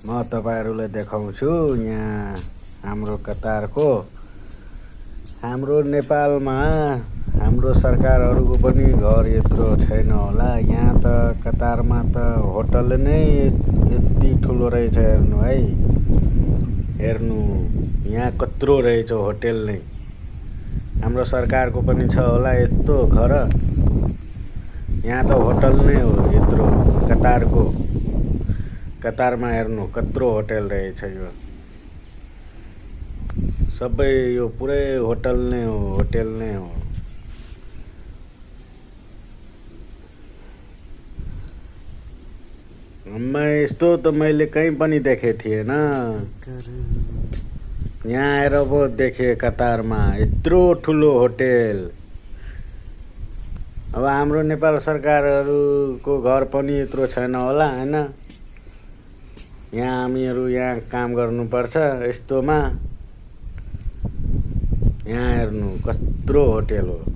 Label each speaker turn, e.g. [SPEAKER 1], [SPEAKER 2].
[SPEAKER 1] म तपाईहरुलाई देखाउँछु यहाँ हाम्रो कतारको हाम्रो नेपालमा हाम्रो सरकारहरुको पनि घर यत्रो छैन होला। यहाँ त कतारमा त होटल नै यति ठुलो रहेछ हेर्नु है। हेर्नु यहाँ कत्रो रहेछ होटल नै। हाम्रो सरकारको पनि छ होला यस्तो घर। यहाँ त होटल नै हो यत्रो कतारको। कतारमा हेर्नु कत्रो होटल रहेछ यो। सबै यो पुरै होटल नै हो, होटल नै हो। यस्तो त मैले कहीँ पनि देखेको थिएन। यहाँ आएर पो देखेँ कतारमा यत्रो ठुलो होटल। अब हाम्रो नेपाल सरकारहरुको घर पनि यत्रो छैन होला हैन। यहाँ हामीहरु यहाँ काम गर्नुपर्छ यस्तोमा। यहाँ हेर्नु कत्रो होटल हो।